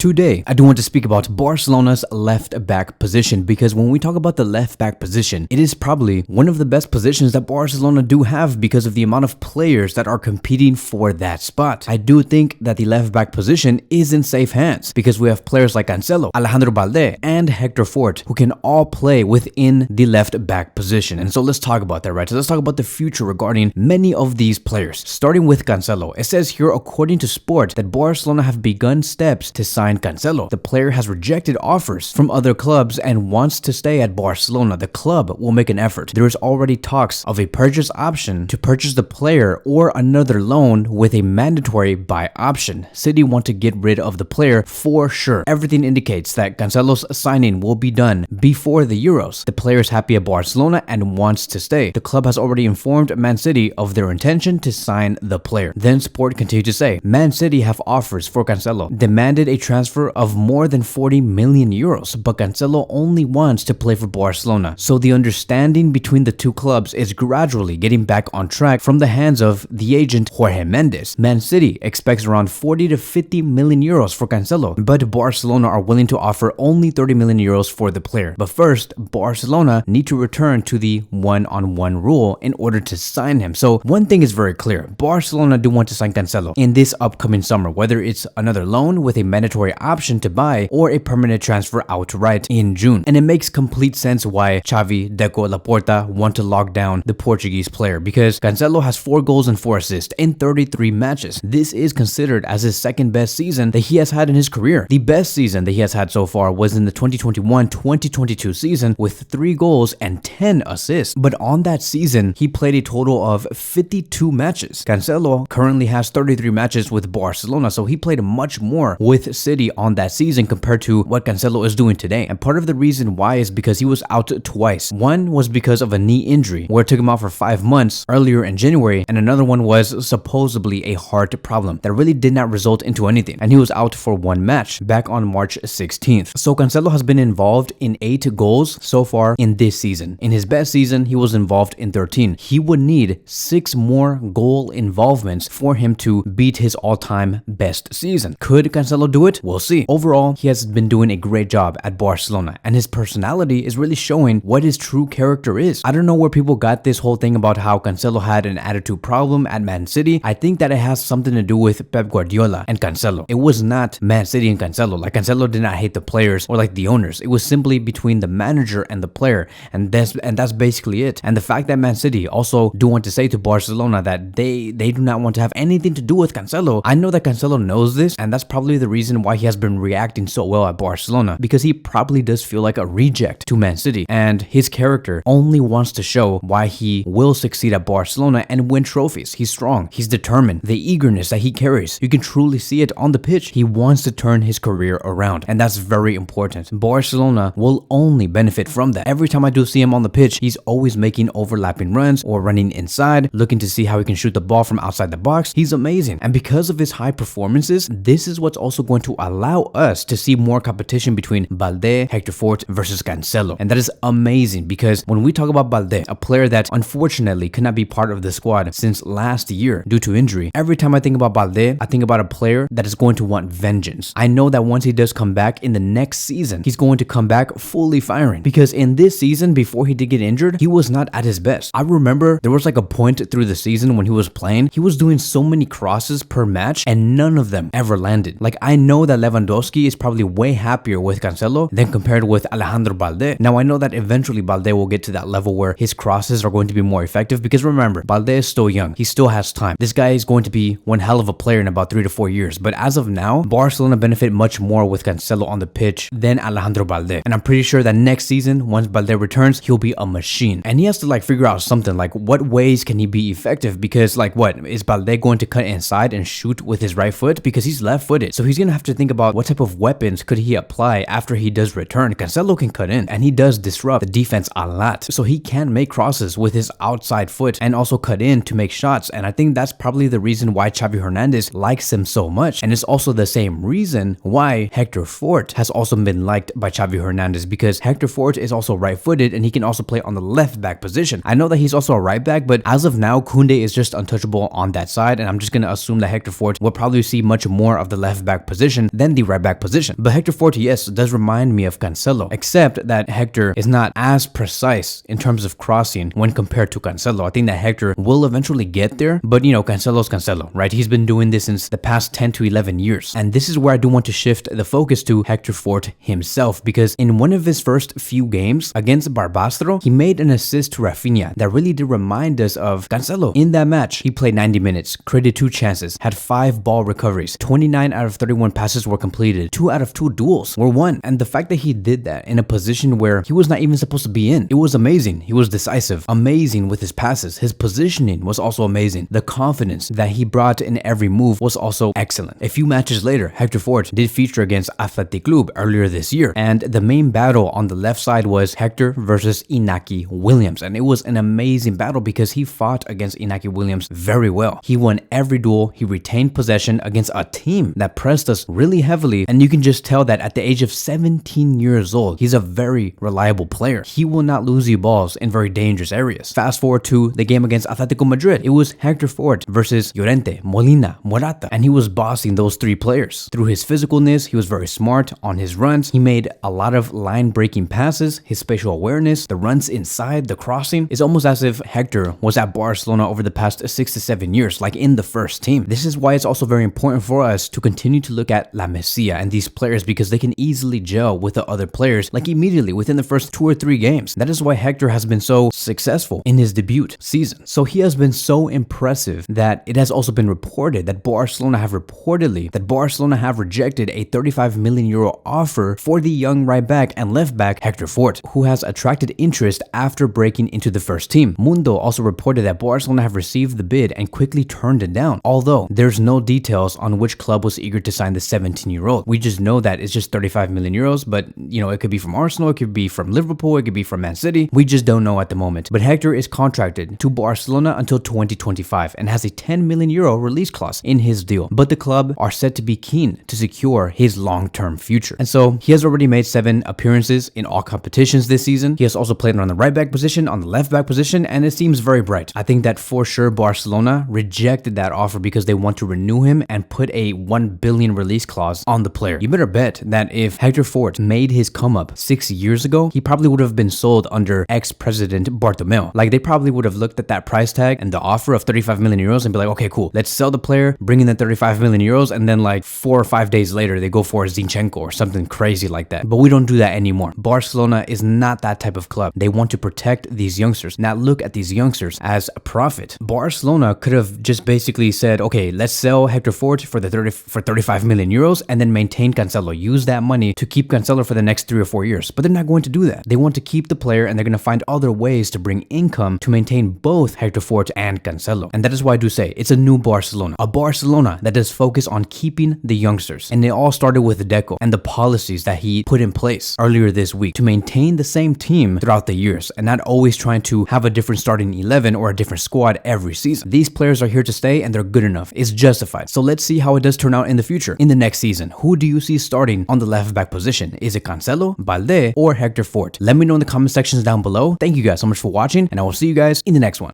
Today, I do want to speak about Barcelona's left back position because when we talk about the left back position, it is probably one of the best positions that Barcelona do have because of the amount of players that are competing for that spot. I do think that the left back position is in safe hands because we have players like Cancelo, Alejandro Balde, and Hector Fort who can all play within the left back position. And so let's talk about that, right? So let's talk about the future regarding many of these players. Starting with Cancelo, it says here, according to Sport, that Barcelona have begun steps to sign Cancelo. The player has rejected offers from other clubs and wants to stay at Barcelona. The club will make an effort. There is already talks of a purchase option to purchase the player or another loan with a mandatory buy option. City want to get rid of the player for sure. Everything indicates that Cancelo's signing will be done before the Euros. The player is happy at Barcelona and wants to stay. The club has already informed Man City of their intention to sign the player. Then Sport continued to say, Man City have offers for Cancelo, demanded a transfer of more than 40 million euros, but Cancelo only wants to play for Barcelona. So the understanding between the two clubs is gradually getting back on track from the hands of the agent Jorge Mendes. Man City expects around 40 to 50 million euros for Cancelo, but Barcelona are willing to offer only 30 million euros for the player. But first, Barcelona need to return to the one-on-one rule in order to sign him. So one thing is very clear, Barcelona do want to sign Cancelo in this upcoming summer, whether it's another loan with a mandatory option to buy or a permanent transfer outright in June. And it makes complete sense why Xavi, Deco, Laporta want to lock down the Portuguese player because Cancelo has 4 goals and 4 assists in 33 matches. This is considered as his second best season that he has had in his career. The best season that he has had so far was in the 2021-2022 season with 3 goals and 10 assists. But on that season, he played a total of 52 matches. Cancelo currently has 33 matches with Barcelona, so he played much more with City on that season compared to what Cancelo is doing today. And part of the reason why is because he was out twice. One was because of a knee injury where it took him out for 5 months earlier in January, and another one was supposedly a heart problem that really did not result into anything, and he was out for 1 match back on March 16th. So Cancelo has been involved in 8 goals so far in this season. In his best season, he was involved in 13. He would need 6 more goal involvements for him to beat his all-time best season. Could Cancelo do it? We'll see. Overall, he has been doing a great job at Barcelona, and his personality is really showing what his true character is. I don't know where people got this whole thing about how Cancelo had an attitude problem at Man City. I think that it has something to do with Pep Guardiola and Cancelo. It was not Man City and Cancelo. Like, Cancelo did not hate the players or like the owners. It was simply between the manager and the player, and that's basically it. And the fact that Man City also do want to say to Barcelona that they do not want to have anything to do with Cancelo. I know that Cancelo knows this, and that's probably the reason why he has been reacting so well at Barcelona, because he probably does feel like a reject to Man City, and his character only wants to show why he will succeed at Barcelona and win trophies. He's strong, he's determined, the eagerness that he carries, you can truly see it on the pitch. He wants to turn his career around, and that's very important. Barcelona will only benefit from that. Every time I do see him on the pitch, he's always making overlapping runs or running inside, looking to see how he can shoot the ball from outside the box. He's amazing, and because of his high performances, this is what's also going to allow us to see more competition between Balde, Hector Fort versus Cancelo. And that is amazing because when we talk about Balde, a player that unfortunately could not be part of the squad since last year due to injury, every time I think about Balde, I think about a player that is going to want vengeance. I know that once he does come back in the next season, he's going to come back fully firing, because in this season, before he did get injured, he was not at his best. I remember there was like a point through the season when he was playing, he was doing so many crosses per match and none of them ever landed. Like, I know that Lewandowski is probably way happier with Cancelo than compared with Alejandro Balde. Now, I know that eventually Balde will get to that level where his crosses are going to be more effective, because remember, Balde is still young. He still has time. This guy is going to be one hell of a player in about 3 to 4 years. But as of now, Barcelona benefit much more with Cancelo on the pitch than Alejandro Balde. And I'm pretty sure that next season, once Balde returns, he'll be a machine. And he has to like figure out something like what ways can he be effective, because like, what is Balde going to cut inside and shoot with his right foot, because he's left-footed? So he's gonna have to think about what type of weapons could he apply after he does return. Cancelo can cut in, and he does disrupt the defense a lot, so he can make crosses with his outside foot and also cut in to make shots. And I think that's probably the reason why Xavi Hernandez likes him so much, and it's also the same reason why Hector Fort has also been liked by Xavi Hernandez, because Hector Fort is also right-footed and he can also play on the left back position. I know that he's also a right back, but as of now, Koundé is just untouchable on that side, and I'm just gonna assume that Hector Fort will probably see much more of the left back position than the right back position. But Hector Fort, yes, does remind me of Cancelo, except that Hector is not as precise in terms of crossing when compared to Cancelo. I think that Hector will eventually get there, but you know, Cancelo's Cancelo, right? He's been doing this since the past 10 to 11 years. And this is where I do want to shift the focus to Hector Fort himself, because in one of his first few games against Barbastro, he made an assist to Rafinha that really did remind us of Cancelo. In that match, he played 90 minutes, created 2 chances, had 5 ball recoveries, 29 out of 31 passes were completed, 2 out of 2 duels were won. And the fact that he did that in a position where he was not even supposed to be in, it was amazing. He was decisive, amazing with his passes. His positioning was also amazing. The confidence that he brought in every move was also excellent. A few matches later, Hector Fort did feature against Athletic Club earlier this year, and the main battle on the left side was Hector versus Inaki Williams, and it was an amazing battle because he fought against Inaki Williams very well. He won every duel, he retained possession against a team that pressed us really heavily, and you can just tell that at the age of 17 years old, he's a very reliable player. He will not lose you balls in very dangerous areas. Fast forward to the game against Atletico Madrid, it was Hector Fort versus Llorente, Molina, Morata, and he was bossing those 3 players. Through his physicalness, he was very smart on his runs, he made a lot of line-breaking passes, his spatial awareness, the runs inside, the crossing. It's almost as if Hector was at Barcelona over the past 6 to 7 years, like in the first team. This is why it's also very important for us to continue to look at La Masia and these players, because they can easily gel with the other players like immediately within the first 2 or 3 games. That is why Hector has been so successful in his debut season. So he has been so impressive that it has also been reported that Barcelona have rejected a 35 million euro offer for the young right back and left back Hector Fort, who has attracted interest after breaking into the first team. Mundo also reported that Barcelona have received the bid and quickly turned it down, although there's no details on which club was eager to sign the 17-year-old. We just know that it's just 35 million euros, but you know, it could be from Arsenal, it could be from Liverpool, it could be from Man City. We just don't know at the moment. But Hector is contracted to Barcelona until 2025 and has a 10 million euro release clause in his deal. But the club are said to be keen to secure his long-term future. And so he has already made 7 appearances in all competitions this season. He has also played on the right back position, on the left back position, and it seems very bright. I think that for sure Barcelona rejected that offer because they want to renew him and put a 1 billion release clause on the player. You better bet that if Hector Fort made his come up 6 years ago, he probably would have been sold under ex-president Bartomeu. Like, they probably would have looked at that price tag and the offer of 35 million euros and be like, okay, cool, let's sell the player, bring in the 35 million euros, and then like 4 or 5 days later, they go for Zinchenko or something crazy like that. But we don't do that anymore. Barcelona is not that type of club. They want to protect these youngsters, not look at these youngsters as a profit. Barcelona could have just basically said, okay, let's sell Hector Fort for 35 million euros and then maintain Cancelo. Use that money to keep Cancelo for the next 3 or 4 years. But they're not going to do that. They want to keep the player, and they're going to find other ways to bring income to maintain both Hector Fort and Cancelo. And that is why I do say it's a new Barcelona. A Barcelona that does focus on keeping the youngsters. And it all started with Deco and the policies that he put in place earlier this week to maintain the same team throughout the years and not always trying to have a different starting 11 or a different squad every season. These players are here to stay and they're good enough. It's justified. So let's see how it does turn out in the future. In the next season, who do you see starting on the left back position? Is it Cancelo, Balde, or Hector Fort? Let me know in the comment sections down below. Thank you guys so much for watching, and I will see you guys in the next one.